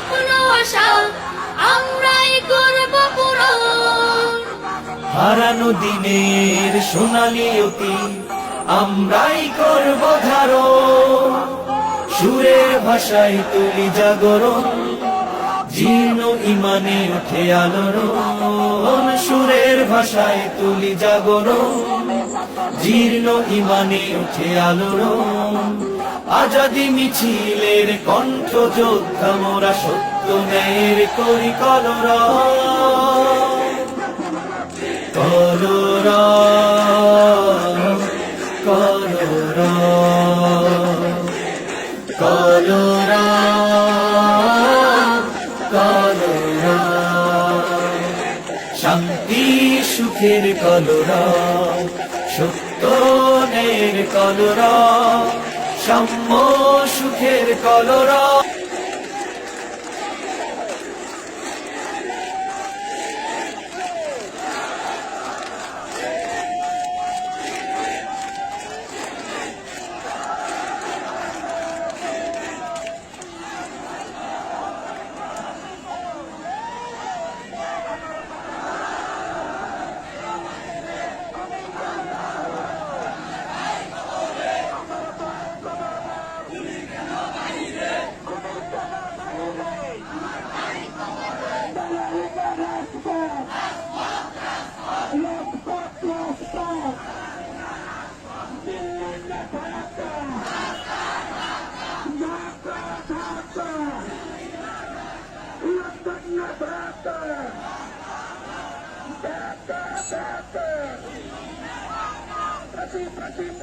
স্বপ্ন আশা আমরাই করব পূরণ। হারানো দিনের সোনালি অতীত আমরাই করব ধারণ, সুরের ভাষায় তুলি জাগরণ, জীর্ণ ইমানে উঠে আলোড়ন। সুরের ভাষায় তুলি জাগরণ, জীর্ণ ইমানে উঠে আলোড়ন। আজাদি মিছিলের কণ্ঠ যোদ্ধা মোরা, সত্য ন্যায়ের করি কলরব। কলরব কলরব কলরব কলরব, শান্তি সুখের কলরব, সত্য ন্যায়ের কলরব, সাম্য সুখের কলরব।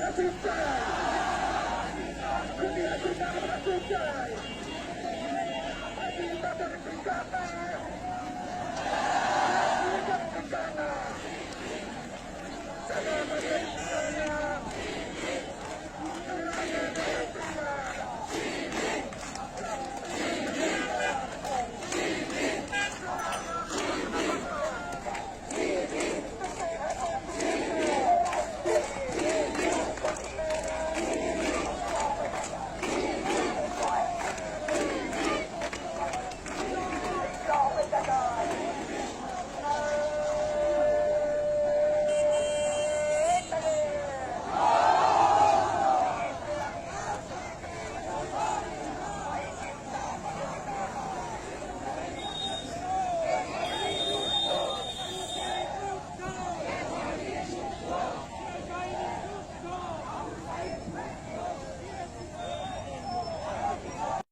Persista.